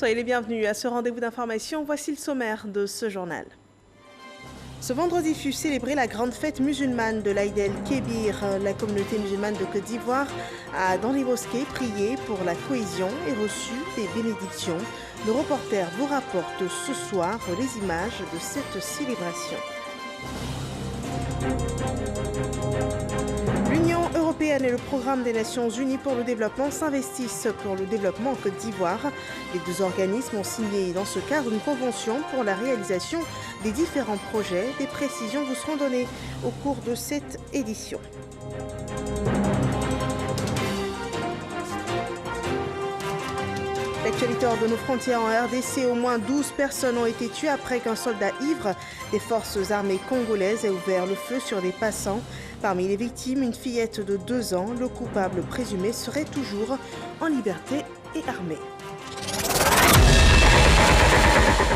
Soyez les bienvenus à ce rendez-vous d'information. Voici le sommaire de ce journal. Ce vendredi fut célébrée la grande fête musulmane de l'Aïd el-Kébir. La communauté musulmane de Côte d'Ivoire a, dans les mosquées, prié pour la cohésion et reçu des bénédictions. Nos reporters vous rapportent ce soir les images de cette célébration. L'Union européenne et le Programme des Nations Unies pour le développement s'investissent pour le développement en Côte d'Ivoire. Les deux organismes ont signé dans ce cadre une convention pour la réalisation des différents projets. Des précisions vous seront données au cours de cette édition. L'actualité hors de nos frontières en RDC, au moins 12 personnes ont été tuées après qu'un soldat ivre des forces armées congolaises ait ouvert le feu sur des passants. Parmi les victimes, une fillette de 2 ans. Le coupable présumé serait toujours en liberté et armé.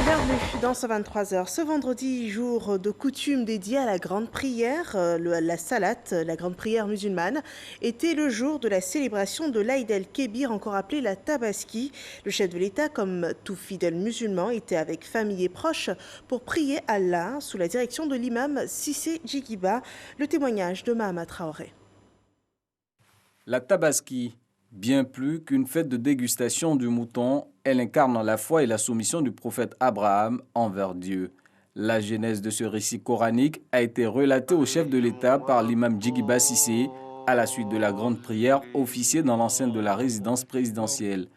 Bienvenue dans ce 23h. Ce vendredi, jour de coutume dédié à la grande prière, la salat, la grande prière musulmane, était le jour de la célébration de l'Aïd el-Kébir, encore appelé la Tabaski. Le chef de l'État, comme tout fidèle musulman, était avec famille et proches pour prier Allah sous la direction de l'imam Cissé Djigiba. Le témoignage de Mahama Traoré. La Tabaski, bien plus qu'une fête de dégustation du mouton, elle incarne la foi et la soumission du prophète Abraham envers Dieu. La genèse de ce récit coranique a été relatée au chef de l'État par l'imam Djigiba Cissé à la suite de la grande prière officiée dans l'enceinte de la résidence présidentielle,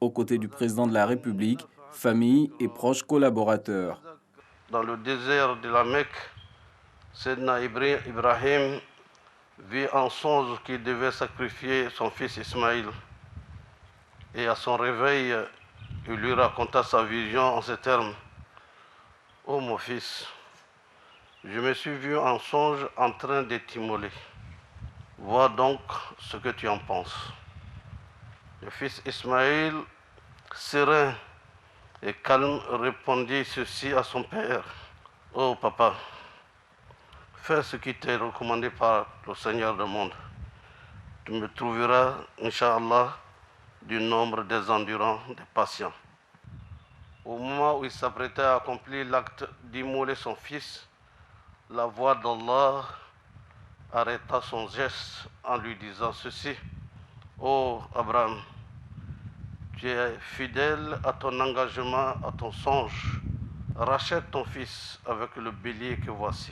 aux côtés du président de la République, famille et proches collaborateurs. Dans le désert de la Mecque, Sayyidina Ibrahim vit en songe qu'il devait sacrifier son fils Ismaïl. Et à son réveil, il lui raconta sa vision en ces termes. « Ô mon fils, je me suis vu en songe en train de t'immoler. Vois donc ce que tu en penses. » Le fils Ismaïl, serein et calme, répondit ceci à son père. « Ô papa, fais ce qui t'est recommandé par le Seigneur du monde. Tu me trouveras, Inch'Allah, du nombre des endurants, des patients. » Au moment où il s'apprêtait à accomplir l'acte d'immoler son fils, la voix d'Allah arrêta son geste en lui disant ceci. « Ô Abraham, tu es fidèle à ton engagement, à ton songe. Rachète ton fils avec le bélier que voici. »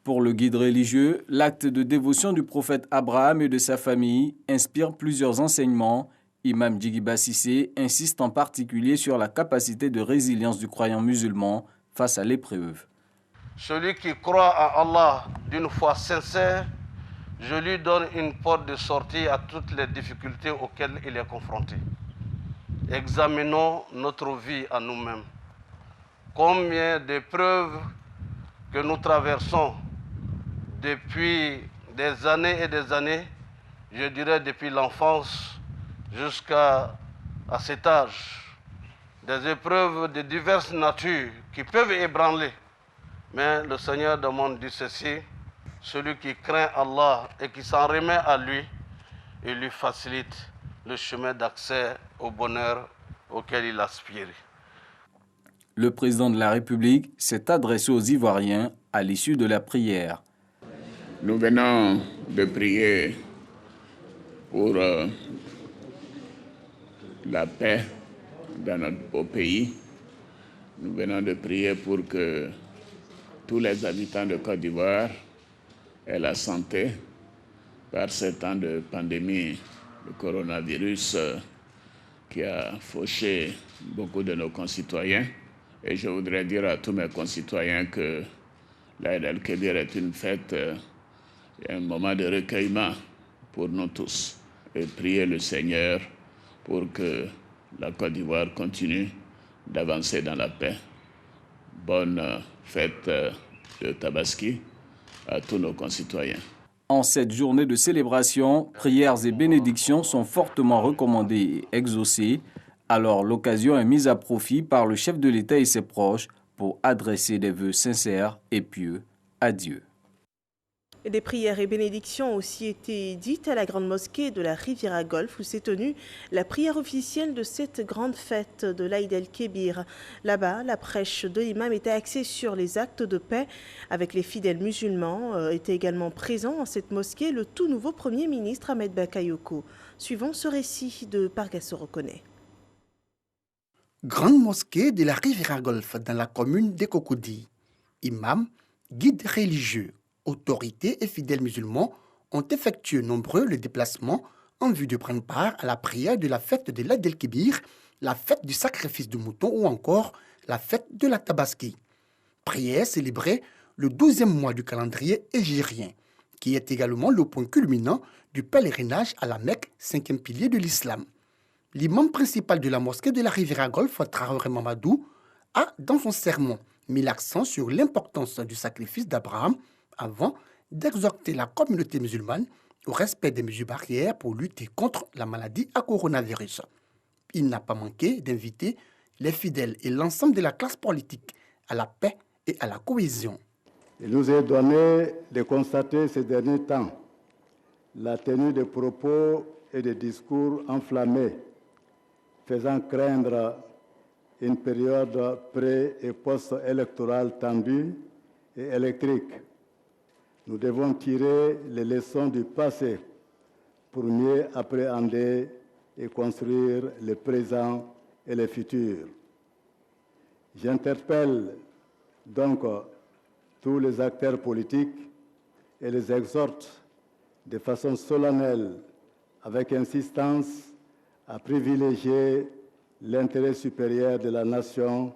Pour le guide religieux, l'acte de dévotion du prophète Abraham et de sa famille inspire plusieurs enseignements. Imam Djigiba Cissé insiste en particulier sur la capacité de résilience du croyant musulman face à l'épreuve. Celui qui croit en Allah d'une foi sincère, je lui donne une porte de sortie à toutes les difficultés auxquelles il est confronté. Examinons notre vie à nous-mêmes. Combien d'épreuves que nous traversons depuis des années et des années, je dirais depuis l'enfance jusqu'à cet âge. Des épreuves de diverses natures qui peuvent ébranler. Mais le Seigneur demande dit ceci, celui qui craint Allah et qui s'en remet à lui, il lui facilite le chemin d'accès au bonheur auquel il aspire. Le président de la République s'est adressé aux Ivoiriens à l'issue de la prière. Nous venons de prier pour la paix dans notre beau pays. Nous venons de prier pour que tous les habitants de Côte d'Ivoire aient la santé par ce temps de pandémie, le coronavirus qui a fauché beaucoup de nos concitoyens. Et je voudrais dire à tous mes concitoyens que l'Aïd el-Kébir est une fête et un moment de recueillement pour nous tous. Et prier le Seigneur pour que la Côte d'Ivoire continue d'avancer dans la paix. Bonne fête de Tabaski à tous nos concitoyens. En cette journée de célébration, prières et bénédictions sont fortement recommandées et exaucées. Alors l'occasion est mise à profit par le chef de l'État et ses proches pour adresser des vœux sincères et pieux à Dieu. Et des prières et bénédictions ont aussi été dites à la grande mosquée de la Riviera Golf où s'est tenue la prière officielle de cette grande fête de l'Aïd el-Kébir. Là-bas, la prêche de l'imam était axée sur les actes de paix avec les fidèles musulmans. Était également présent en cette mosquée le tout nouveau Premier ministre Ahmed Bakayoko. Suivons ce récit de Pargasso Reconnaît. Grande mosquée de la Riviera Golf dans la commune de Cocody. Imam, guides religieux, autorités et fidèles musulmans ont effectué nombreux les déplacements en vue de prendre part à la prière de la fête de l'Aïd el-Kébir, la fête du sacrifice du mouton ou encore la fête de la Tabaski. Prière célébrée le 12e mois du calendrier hégirien, qui est également le point culminant du pèlerinage à la Mecque, 5e pilier de l'islam. L'imam principal de la mosquée de la Riviera Golf, Traoré Mamadou, a, dans son sermon, mis l'accent sur l'importance du sacrifice d'Abraham avant d'exhorter la communauté musulmane au respect des mesures barrières pour lutter contre la maladie à coronavirus. Il n'a pas manqué d'inviter les fidèles et l'ensemble de la classe politique à la paix et à la cohésion. Il nous est donné de constater ces derniers temps la tenue de propos et de discours enflammés, faisant craindre une période pré- et post-électorale tendue et électrique. Nous devons tirer les leçons du passé pour mieux appréhender et construire le présent et le futur. J'interpelle donc tous les acteurs politiques et les exhorte de façon solennelle, avec insistance, à privilégier l'intérêt supérieur de la nation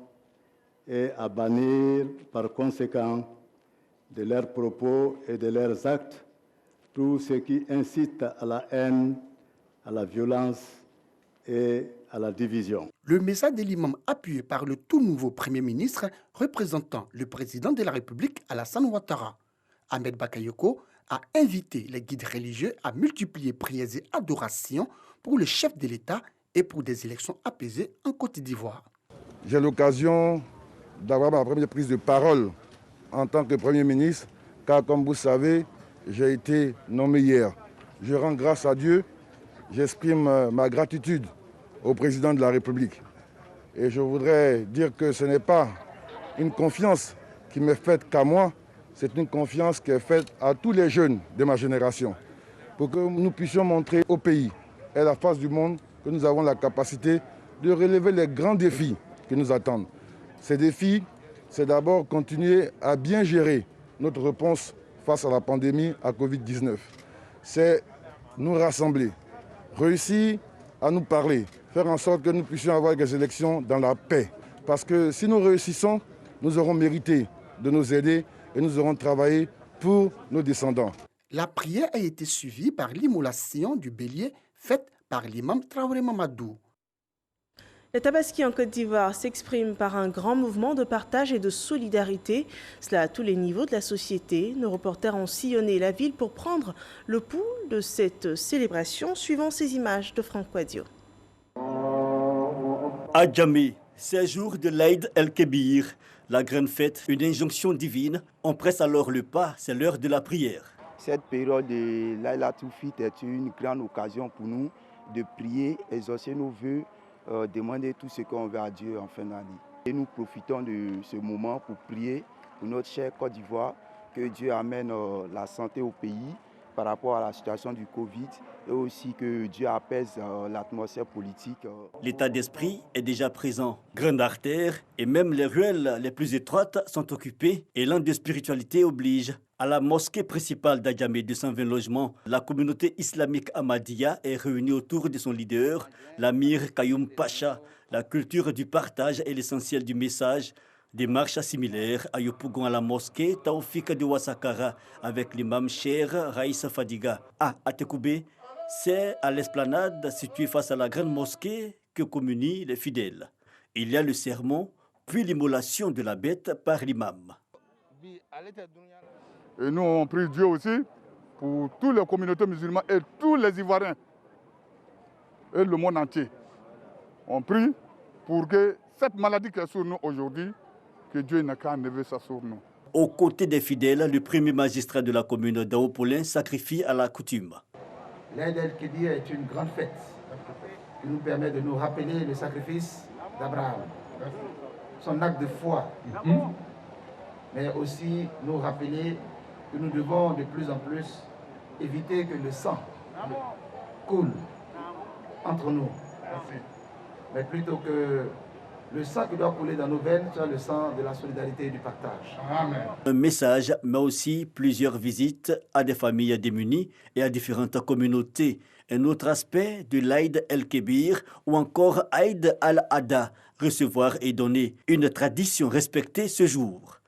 et à bannir par conséquent de leurs propos et de leurs actes tout ce qui incite à la haine, à la violence et à la division. Le message de l'imam appuyé par le tout nouveau Premier ministre représentant le président de la République Alassane Ouattara, Ahmed Bakayoko, a invité les guides religieux à multiplier prières et adorations pour le chef de l'État et pour des élections apaisées en Côte d'Ivoire. J'ai l'occasion d'avoir ma première prise de parole en tant que Premier ministre, car comme vous savez, j'ai été nommé hier. Je rends grâce à Dieu, j'exprime ma gratitude au président de la République. Et je voudrais dire que ce n'est pas une confiance qui m'est faite qu'à moi, c'est une confiance qui est faite à tous les jeunes de ma génération, pour que nous puissions montrer au pays et à la face du monde que nous avons la capacité de relever les grands défis qui nous attendent. Ces défis, c'est d'abord continuer à bien gérer notre réponse face à la pandémie à Covid-19. C'est nous rassembler, réussir à nous parler, faire en sorte que nous puissions avoir des élections dans la paix. Parce que si nous réussissons, nous aurons mérité de nous aider et nous aurons travaillé pour nos descendants. La prière a été suivie par l'immolation du bélier faite par l'imam Traoré Mamadou. La Tabaski en Côte d'Ivoire s'exprime par un grand mouvement de partage et de solidarité, cela à tous les niveaux de la société. Nos reporters ont sillonné la ville pour prendre le pouls de cette célébration, suivant ces images de Franck Quadio. À Djamé, c'est jour de l'Aïd el-Kébir, la grande fête, une injonction divine. On presse alors le pas, c'est l'heure de la prière. Cette période de l'Aïd el-Toufit est une grande occasion pour nous de prier, exaucer nos vœux, demander tout ce qu'on veut à Dieu en fin d'année. Et nous profitons de ce moment pour prier pour notre chère Côte d'Ivoire, que Dieu amène la santé au pays par rapport à la situation du Covid et aussi que Dieu apaise l'atmosphère politique. L'état d'esprit est déjà présent. Grande artère et même les ruelles les plus étroites sont occupées et l'an de spiritualité oblige. À la mosquée principale d'Adjamé, 220 logements, la communauté islamique Ahmadiyya est réunie autour de son leader, l'Amir Kayoum Pacha. La culture du partage est l'essentiel du message. Des marches similaires à Yopougon à la mosquée Taoufik de Ouassakara avec l'imam Cher Raïssa Fadiga. À Atekoubé, c'est à l'esplanade située face à la grande mosquée que communient les fidèles. Il y a le sermon, puis l'immolation de la bête par l'imam. Et nous, on prie Dieu aussi pour toutes les communautés musulmanes et tous les Ivoiriens et le monde entier. On prie pour que cette maladie qui est sur nous aujourd'hui, que Dieu n'a qu'à enlever ça sur nous. Aux côtés des fidèles, le premier magistrat de la commune d'Aopolin sacrifie à la coutume. L'Aïd el-Kébir est une grande fête qui nous permet de nous rappeler le sacrifice d'Abraham, son acte de foi, mais aussi nous rappeler que nous devons de plus en plus éviter que le sang coule entre nous, mais plutôt que le sang qui doit couler dans nos veines soit le sang de la solidarité et du partage. Amen. Un message, mais aussi plusieurs visites à des familles démunies et à différentes communautés. Un autre aspect de l'Aïd el-Kébir ou encore Aïd al-Adha, recevoir et donner, une tradition respectée ce jour.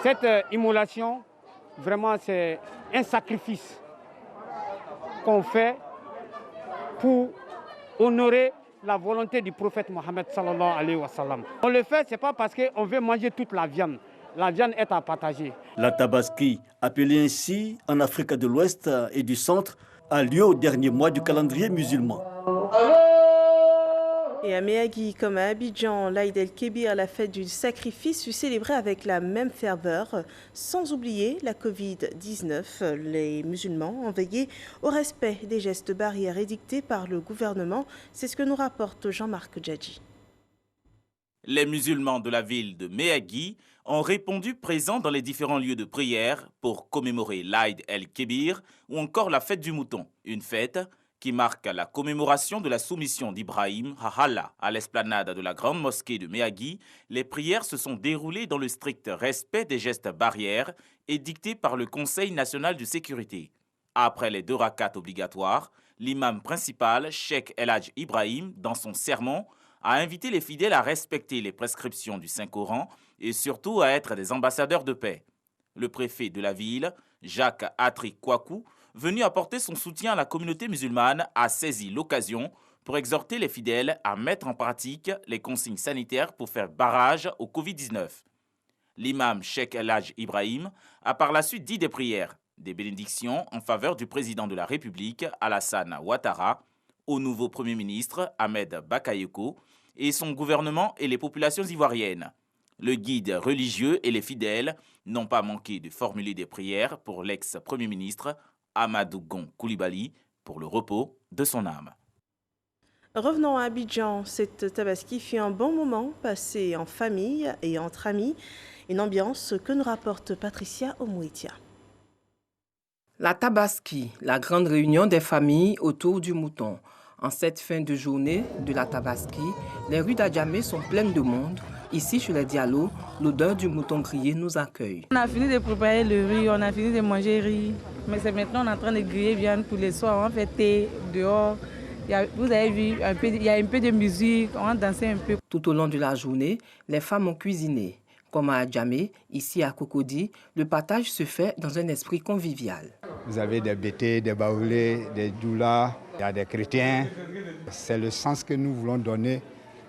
Cette immolation, vraiment, c'est un sacrifice qu'on fait pour honorer la volonté du prophète Mohammed sallallahu alayhi wa sallam. On le fait, ce n'est pas parce qu'on veut manger toute la viande. La viande est à partager. La Tabaski, appelée ainsi en Afrique de l'Ouest et du Centre, a lieu au dernier mois du calendrier musulman. Et à Méagui, comme à Abidjan, l'Aïd el-Kébir, la fête du sacrifice, fut célébrée avec la même ferveur, sans oublier la Covid-19. Les musulmans ont veillé au respect des gestes barrières édictés par le gouvernement. C'est ce que nous rapporte Jean-Marc Djadji. Les musulmans de la ville de Méagui ont répondu présents dans les différents lieux de prière pour commémorer l'Aïd el-Kébir ou encore la fête du mouton, une fête qui marque la commémoration de la soumission d'Ibrahim à Allah. À l'esplanade de la grande mosquée de Méagui, les prières se sont déroulées dans le strict respect des gestes barrières édictés par le Conseil national de sécurité. Après les 2 rakats obligatoires, l'imam principal, Cheikh El Hadj Ibrahim, dans son sermon, a invité les fidèles à respecter les prescriptions du Saint-Coran et surtout à être des ambassadeurs de paix. Le préfet de la ville, Jacques Atri Kouakou, venu apporter son soutien à la communauté musulmane, a saisi l'occasion pour exhorter les fidèles à mettre en pratique les consignes sanitaires pour faire barrage au Covid-19. L'imam Cheikh El Hadj Ibrahim a par la suite dit des prières, des bénédictions en faveur du président de la République, Alassane Ouattara, au nouveau Premier ministre, Ahmed Bakayoko, et son gouvernement et les populations ivoiriennes. Le guide religieux et les fidèles n'ont pas manqué de formuler des prières pour l'ex-Premier ministre, Amadou Gon Coulibaly, pour le repos de son âme. Revenons à Abidjan, cette Tabaski fut un bon moment passé en famille et entre amis, une ambiance que nous rapporte Patricia Omouitia. La Tabaski, la grande réunion des familles autour du mouton. En cette fin de journée de la Tabaski, les rues d'Adjamé sont pleines de monde. Ici, chez les Diallo, l'odeur du mouton grillé nous accueille. On a fini de préparer le riz, on a fini de manger riz. Mais c'est maintenant on est en train de griller viande pour les soirs. On fait thé dehors. Vous avez vu, il y a un peu de musique, on a dansé un peu. Tout au long de la journée, les femmes ont cuisiné. Comme à Adjamé, ici à Cocody, le partage se fait dans un esprit convivial. Vous avez des bétés, des baoulés, des doulas, il y a des chrétiens. C'est le sens que nous voulons donner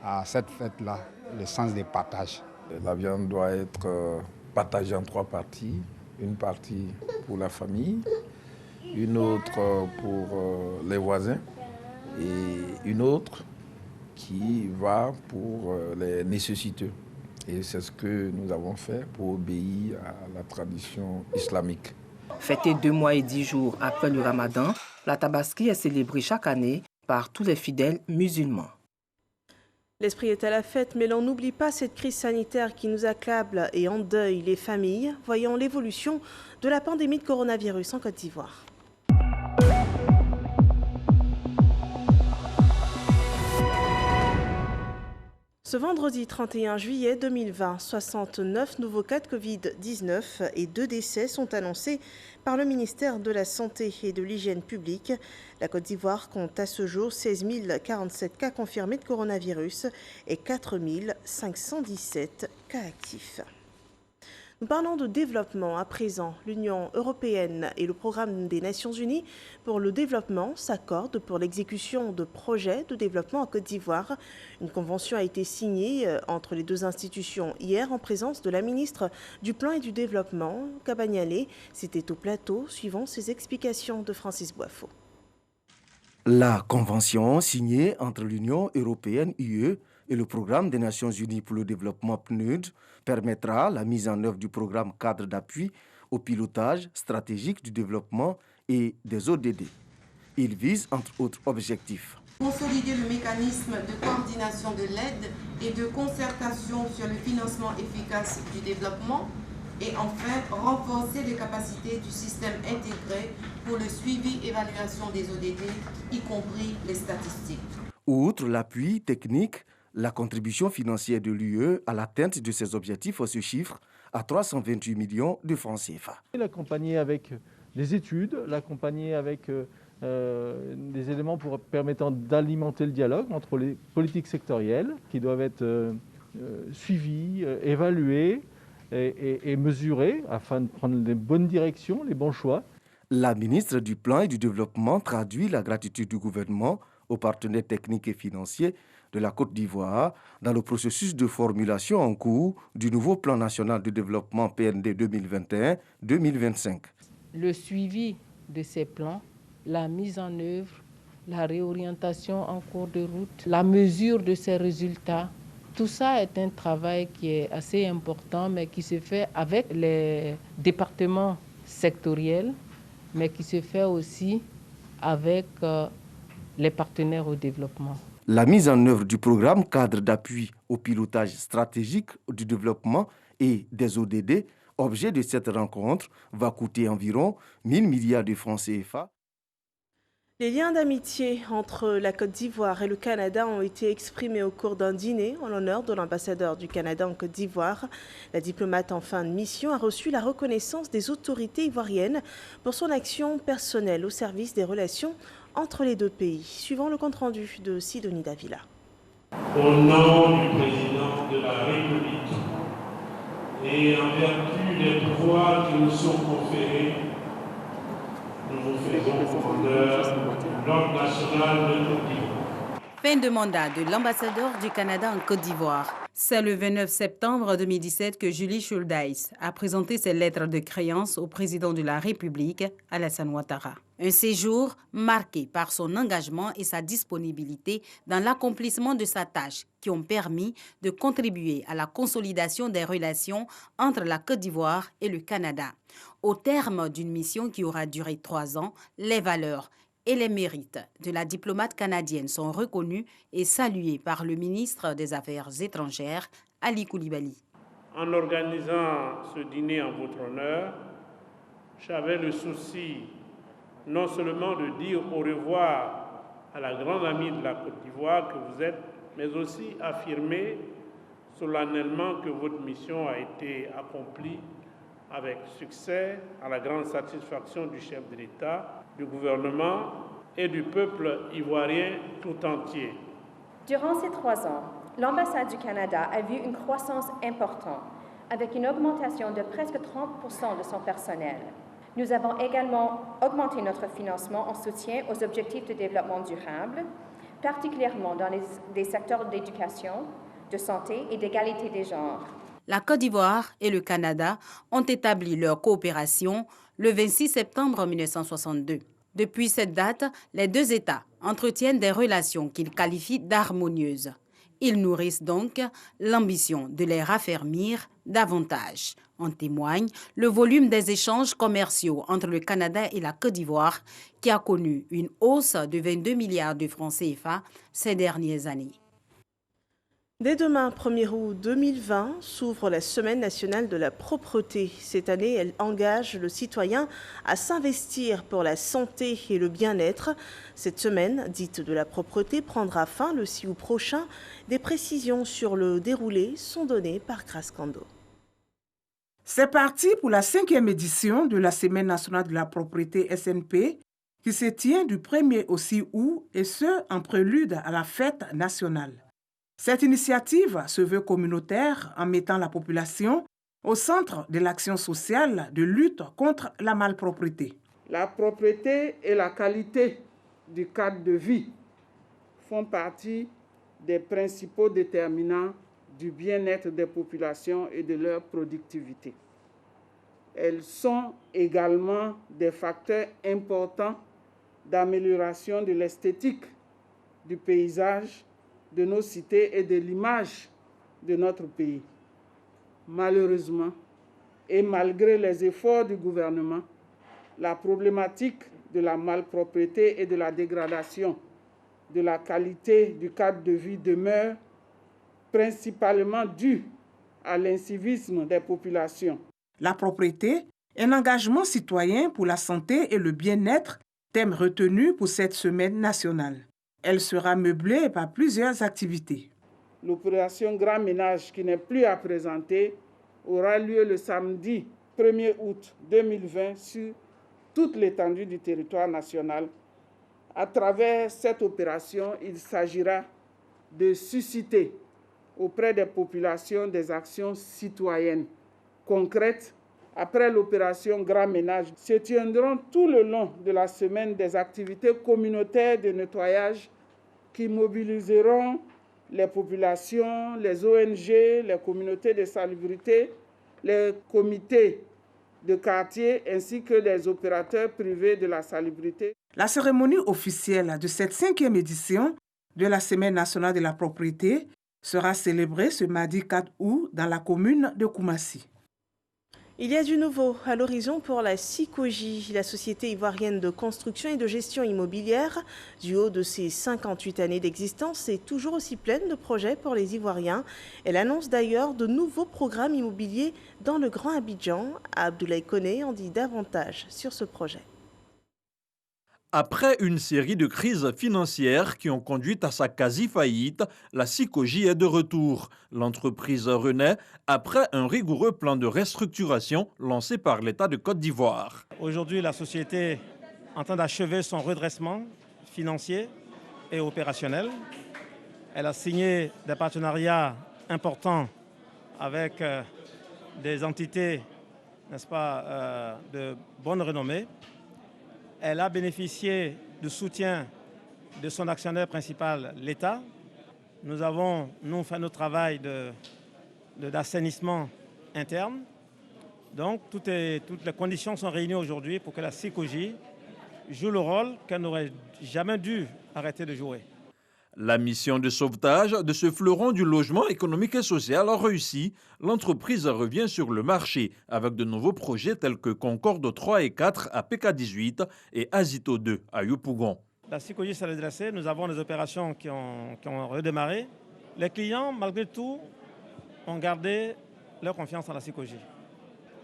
à cette fête-là, le sens des partages. La viande doit être partagée en 3 parties. Une partie pour la famille, une autre pour les voisins et une autre qui va pour les nécessiteux. Et c'est ce que nous avons fait pour obéir à la tradition islamique. Fêtée 2 mois et 10 jours après le Ramadan, la Tabaski est célébrée chaque année par tous les fidèles musulmans. L'esprit est à la fête, mais l'on n'oublie pas cette crise sanitaire qui nous accable et endeuille les familles. Voyons l'évolution de la pandémie de coronavirus en Côte d'Ivoire. Ce vendredi 31 juillet 2020, 69 nouveaux cas de Covid-19 et 2 décès sont annoncés par le ministère de la Santé et de l'Hygiène publique. La Côte d'Ivoire compte à ce jour 16 047 cas confirmés de coronavirus et 4 517 cas actifs. Nous parlons de développement à présent. L'Union européenne et le Programme des Nations Unies pour le développement s'accordent pour l'exécution de projets de développement en Côte d'Ivoire. Une convention a été signée entre les 2 institutions hier en présence de la ministre du Plan et du Développement, Kabagnalé. C'était au plateau, suivant ses explications de Francis Boifo. La convention signée entre l'Union européenne, UE, Et le programme des Nations Unies pour le développement PNUD permettra la mise en œuvre du programme cadre d'appui au pilotage stratégique du développement et des ODD. Il vise entre autres objectifs consolider le mécanisme de coordination de l'aide et de concertation sur le financement efficace du développement et enfin renforcer les capacités du système intégré pour le suivi et évaluation des ODD, y compris les statistiques. Outre l'appui technique, la contribution financière de l'UE à l'atteinte de ces objectifs se chiffre à 328 millions de francs CFA. L'accompagner avec les études, l'accompagner avec des éléments permettant d'alimenter le dialogue entre les politiques sectorielles qui doivent être suivies, évaluées et mesurées afin de prendre les bonnes directions, les bons choix. La ministre du Plan et du Développement traduit la gratitude du gouvernement aux partenaires techniques et financiers de la Côte d'Ivoire dans le processus de formulation en cours du nouveau Plan national de développement PND 2021-2025. Le suivi de ces plans, la mise en œuvre, la réorientation en cours de route, la mesure de ces résultats, tout ça est un travail qui est assez important, mais qui se fait avec les départements sectoriels, mais qui se fait aussi avec les partenaires au développement. La mise en œuvre du programme cadre d'appui au pilotage stratégique du développement et des ODD, objet de cette rencontre, va coûter environ 1 000 milliards de francs CFA. Les liens d'amitié entre la Côte d'Ivoire et le Canada ont été exprimés au cours d'un dîner en l'honneur de l'ambassadeur du Canada en Côte d'Ivoire. La diplomate en fin de mission a reçu la reconnaissance des autorités ivoiriennes pour son action personnelle au service des relations entre les deux pays. Suivant le compte-rendu de Sidonie Davila. Au nom du président de la République et en vertu des pouvoirs qui nous sont conférés, nous vous faisons honneur de l'ordre national de Côte d'Ivoire. Fin de mandat de l'ambassadeur du Canada en Côte d'Ivoire. C'est le 29 septembre 2017 que Julie Schuldeis a présenté ses lettres de créance au président de la République, Alassane Ouattara. Un séjour marqué par son engagement et sa disponibilité dans l'accomplissement de sa tâche qui ont permis de contribuer à la consolidation des relations entre la Côte d'Ivoire et le Canada. Au terme d'une mission qui aura duré 3 ans, les valeurs et les mérites de la diplomate canadienne sont reconnus et salués par le ministre des Affaires étrangères, Ali Koulibaly. En organisant ce dîner en votre honneur, j'avais le souci non seulement de dire au revoir à la grande amie de la Côte d'Ivoire que vous êtes, mais aussi affirmer solennellement que votre mission a été accomplie avec succès, à la grande satisfaction du chef de l'État, du gouvernement et du peuple ivoirien tout entier. Durant ces 3 ans, l'ambassade du Canada a vu une croissance importante, avec une augmentation de presque 30% de son personnel. Nous avons également augmenté notre financement en soutien aux objectifs de développement durable, particulièrement dans les secteurs d'éducation, de santé et d'égalité des genres. La Côte d'Ivoire et le Canada ont établi leur coopération le 26 septembre 1962. Depuis cette date, les deux États entretiennent des relations qu'ils qualifient d'harmonieuses. Ils nourrissent donc l'ambition de les raffermir davantage. En témoigne le volume des échanges commerciaux entre le Canada et la Côte d'Ivoire qui a connu une hausse de 22 milliards de francs CFA ces dernières années. Dès demain, 1er août 2020, s'ouvre la Semaine nationale de la propreté. Cette année, elle engage le citoyen à s'investir pour la santé et le bien-être. Cette semaine, dite de la propreté, prendra fin le 6 août prochain. Des précisions sur le déroulé sont données par Grace Kando. C'est parti pour la 5e édition de la Semaine nationale de la propreté SNP qui se tient du 1er au 6 août et ce, en prélude à la fête nationale. Cette initiative se veut communautaire en mettant la population au centre de l'action sociale de lutte contre la malpropreté. La propreté et la qualité du cadre de vie font partie des principaux déterminants du bien-être des populations et de leur productivité. Elles sont également des facteurs importants d'amélioration de l'esthétique du paysage de nos cités et de l'image de notre pays. Malheureusement, et malgré les efforts du gouvernement, la problématique de la malpropreté et de la dégradation de la qualité du cadre de vie demeure principalement due à l'incivisme des populations. La propreté, un engagement citoyen pour la santé et le bien-être, thème retenu pour cette semaine nationale. Elle sera meublée par plusieurs activités. L'opération Grand Ménage, qui n'est plus à présenter, aura lieu le samedi 1er août 2020 sur toute l'étendue du territoire national. À travers cette opération, il s'agira de susciter auprès des populations des actions citoyennes concrètes. Après l'opération Grand Ménage, se tiendront tout le long de la semaine des activités communautaires de nettoyage qui mobiliseront les populations, les ONG, les communautés de salubrité, les comités de quartier ainsi que les opérateurs privés de la salubrité. La cérémonie officielle de cette 5e édition de la Semaine nationale de la propriété sera célébrée ce mardi 4 août dans la commune de Koumassi. Il y a du nouveau à l'horizon pour la SICOGI, la société ivoirienne de construction et de gestion immobilière. Du haut de ses 58 années d'existence, est toujours aussi pleine de projets pour les Ivoiriens. Elle annonce d'ailleurs de nouveaux programmes immobiliers dans le Grand Abidjan. Abdoulaye Koné en dit davantage sur ce projet. Après une série de crises financières qui ont conduit à sa quasi-faillite, la SICOGI est de retour. L'entreprise renaît après un rigoureux plan de restructuration lancé par l'État de Côte d'Ivoire. Aujourd'hui, la société est en train d'achever son redressement financier et opérationnel. Elle a signé des partenariats importants avec des entités, n'est-ce pas, de bonne renommée. Elle a bénéficié du soutien de son actionnaire principal, l'État. Nous avons, fait notre travail d'assainissement interne. Donc, toutes les conditions sont réunies aujourd'hui pour que la SICOGI joue le rôle qu'elle n'aurait jamais dû arrêter de jouer. La mission de sauvetage de ce fleuron du logement économique et social a réussi. L'entreprise revient sur le marché avec de nouveaux projets tels que Concorde 3 et 4 à PK18 et Azito 2 à Yopougon. La SICOGI s'est redressée, nous avons des opérations qui ont redémarré. Les clients, malgré tout, ont gardé leur confiance en la SICOGI.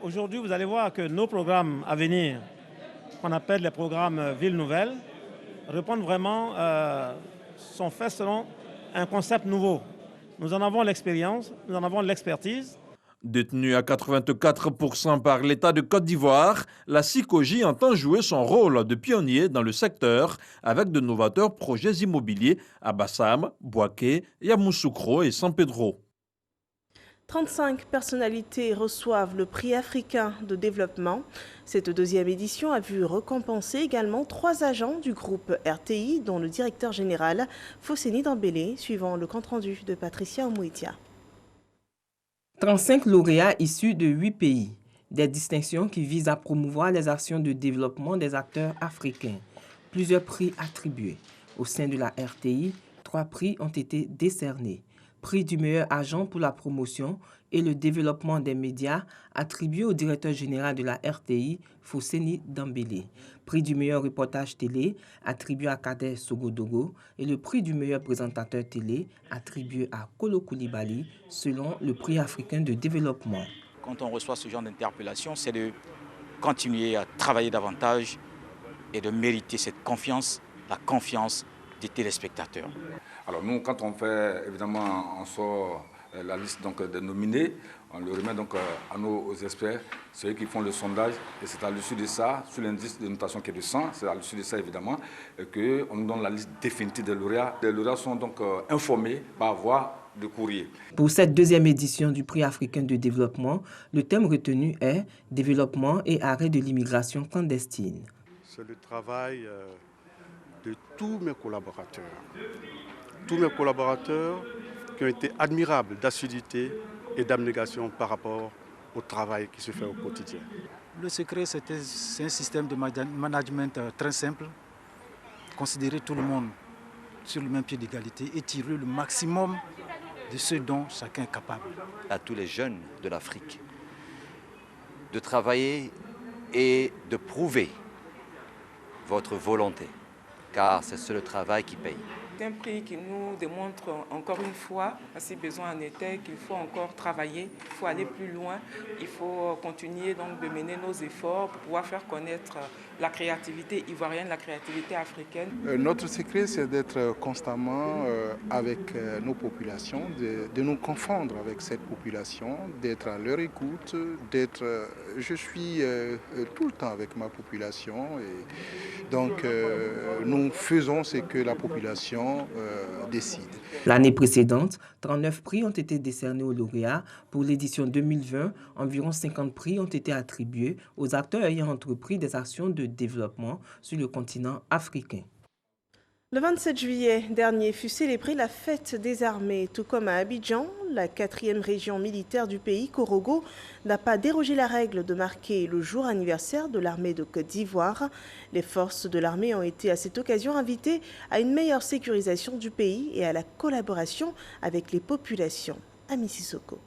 Aujourd'hui, vous allez voir que nos programmes à venir, qu'on appelle les programmes Ville Nouvelle, répondent vraiment... sont faits selon un concept nouveau. Nous en avons l'expérience, nous en avons l'expertise. Détenue à 84% par l'État de Côte d'Ivoire, la SICOGI entend jouer son rôle de pionnier dans le secteur avec de novateurs projets immobiliers à Bassam, Bouaké, Yamoussoukro et San Pedro. 35 personnalités reçoivent le prix africain de développement. Cette deuxième édition a vu récompenser également 3 agents du groupe RTI, dont le directeur général Fosseni Dambélé, suivant le compte-rendu de Patricia Omouitia. 35 lauréats issus de 8 pays. Des distinctions qui visent à promouvoir les actions de développement des acteurs africains. Plusieurs prix attribués. Au sein de la RTI, 3 prix ont été décernés. Prix du meilleur agent pour la promotion et le développement des médias attribué au directeur général de la RTI, Fosseni Dambélé. Prix du meilleur reportage télé attribué à Kader Sogodogo et le prix du meilleur présentateur télé attribué à Kolo Koulibaly selon le prix africain de développement. Quand on reçoit ce genre d'interpellation, c'est de continuer à travailler davantage et de mériter cette confiance, la confiance des téléspectateurs. Alors nous, quand on fait, évidemment, on sort la liste donc, des nominés, on le remet donc à nos experts, ceux qui font le sondage, et c'est à l'issue de ça, sur l'indice de notation qui est de 100, c'est à l'issue de ça évidemment, qu'on nous donne la liste définitive des lauréats. Les lauréats sont donc informés par voie de courrier. Pour cette deuxième édition du prix africain de développement, le thème retenu est « Développement et arrêt de l'immigration clandestine ». C'est le travail de tous mes collaborateurs. Tous mes collaborateurs qui ont été admirables d'assiduité et d'abnégation par rapport au travail qui se fait au quotidien. Le secret, c'est un système de management très simple. Considérer tout le monde sur le même pied d'égalité et tirer le maximum de ce dont chacun est capable. À tous les jeunes de l'Afrique de travailler et de prouver votre volonté, car c'est le travail qui paye. C'est un prix qui nous démontre encore une fois, si besoin en était, qu'il faut encore travailler, il faut aller plus loin, il faut continuer donc de mener nos efforts pour pouvoir faire connaître la créativité ivoirienne, la créativité africaine. Notre secret, c'est d'être constamment avec nos populations, de nous confondre avec cette population, d'être à leur écoute, je suis tout le temps avec ma population et donc nous faisons ce que la population décide. L'année précédente, 39 prix ont été décernés aux lauréats. Pour l'édition 2020, environ 50 prix ont été attribués aux acteurs ayant entrepris des actions de développement sur le continent africain. Le 27 juillet dernier fut célébrée la fête des armées, tout comme à Abidjan, la 4e région militaire du pays, Korogo, n'a pas dérogé la règle de marquer le jour anniversaire de l'armée de Côte d'Ivoire. Les forces de l'armée ont été à cette occasion invitées à une meilleure sécurisation du pays et à la collaboration avec les populations. Ami Sissoko.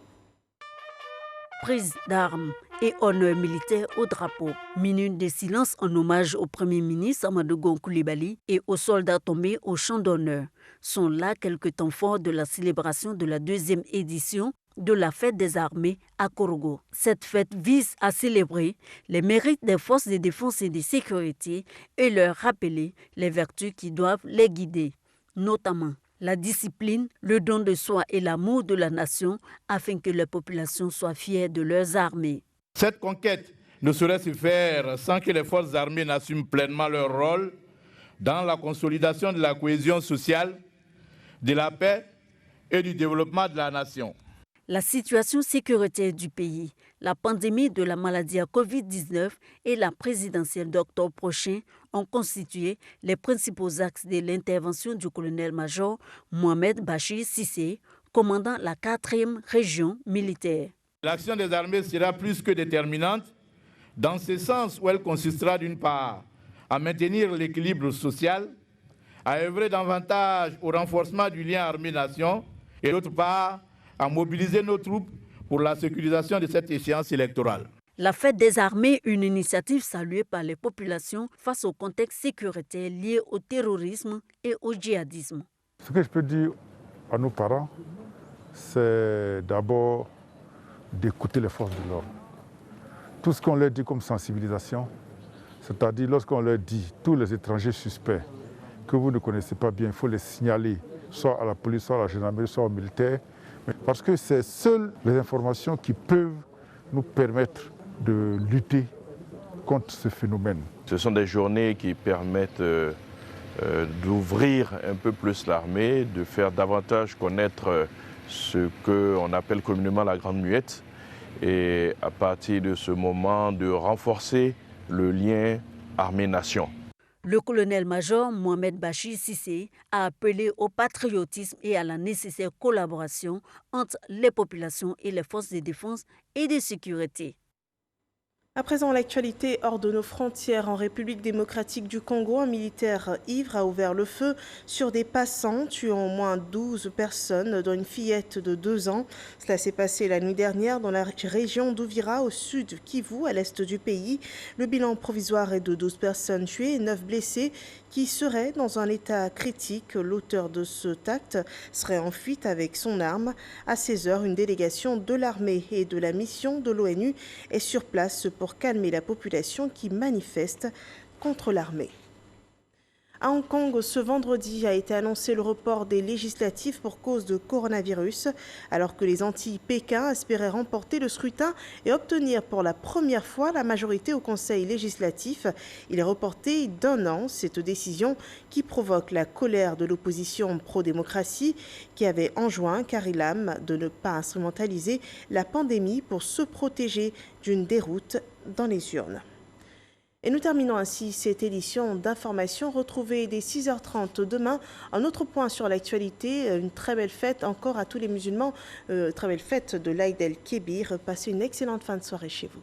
Prise d'armes et honneur militaire au drapeau. Minute de silence en hommage au Premier ministre Amadou Gon Coulibaly et aux soldats tombés au champ d'honneur. Sont là quelques temps forts de la célébration de la 2e édition de la fête des armées à Korogo. Cette fête vise à célébrer les mérites des forces de défense et de sécurité et leur rappeler les vertus qui doivent les guider, notamment la discipline, le don de soi et l'amour de la nation afin que les populations soient fières de leurs armées. Cette conquête ne saurait se faire sans que les forces armées n'assument pleinement leur rôle dans la consolidation de la cohésion sociale, de la paix et du développement de la nation. La situation sécuritaire du pays, la pandémie de la maladie à Covid-19 et la présidentielle d'octobre prochain ont constitué les principaux axes de l'intervention du colonel-major Mohamed Bachir Cissé, commandant la 4e région militaire. L'action des armées sera plus que déterminante, dans ce sens où elle consistera d'une part à maintenir l'équilibre social, à œuvrer davantage au renforcement du lien armée-nation et d'autre part à mobiliser nos troupes pour la sécurisation de cette échéance électorale. La fête des armées, une initiative saluée par les populations face au contexte sécuritaire lié au terrorisme et au djihadisme. Ce que je peux dire à nos parents, c'est d'abord d'écouter les forces de l'ordre. Tout ce qu'on leur dit comme sensibilisation, c'est-à-dire lorsqu'on leur dit tous les étrangers suspects que vous ne connaissez pas bien, il faut les signaler soit à la police, soit à la gendarmerie, soit aux militaires, parce que c'est seules les informations qui peuvent nous permettre de lutter contre ce phénomène. Ce sont des journées qui permettent d'ouvrir un peu plus l'armée, de faire davantage connaître ce qu'on appelle communément la grande muette, et à partir de ce moment de renforcer le lien armée-nation. Le colonel-major Mohamed Bachir Cissé a appelé au patriotisme et à la nécessaire collaboration entre les populations et les forces de défense et de sécurité. À présent, l'actualité hors de nos frontières. En République démocratique du Congo, un militaire ivre a ouvert le feu sur des passants, tuant au moins 12 personnes, dont une fillette de 2 ans. Cela s'est passé la nuit dernière dans la région d'Ouvira, au sud Kivu, à l'est du pays. Le bilan provisoire est de 12 personnes tuées et 9 blessés qui seraient dans un état critique. L'auteur de cet acte serait en fuite avec son arme. À 16 h, une délégation de l'armée et de la mission de l'ONU est sur place pour calmer la population qui manifeste contre l'armée. À Hong Kong, ce vendredi a été annoncé le report des législatives pour cause de coronavirus, alors que les anti-Pékin espéraient remporter le scrutin et obtenir pour la première fois la majorité au Conseil législatif. Il est reporté d'1 an, cette décision qui provoque la colère de l'opposition pro-démocratie qui avait enjoint Carrie Lam de ne pas instrumentaliser la pandémie pour se protéger d'une déroute dans les urnes. Et nous terminons ainsi cette édition d'information. Retrouvez dès 6h30 demain un autre point sur l'actualité. Une très belle fête encore à tous les musulmans. Très belle fête de l'Aïd el-Kébir. Passez une excellente fin de soirée chez vous.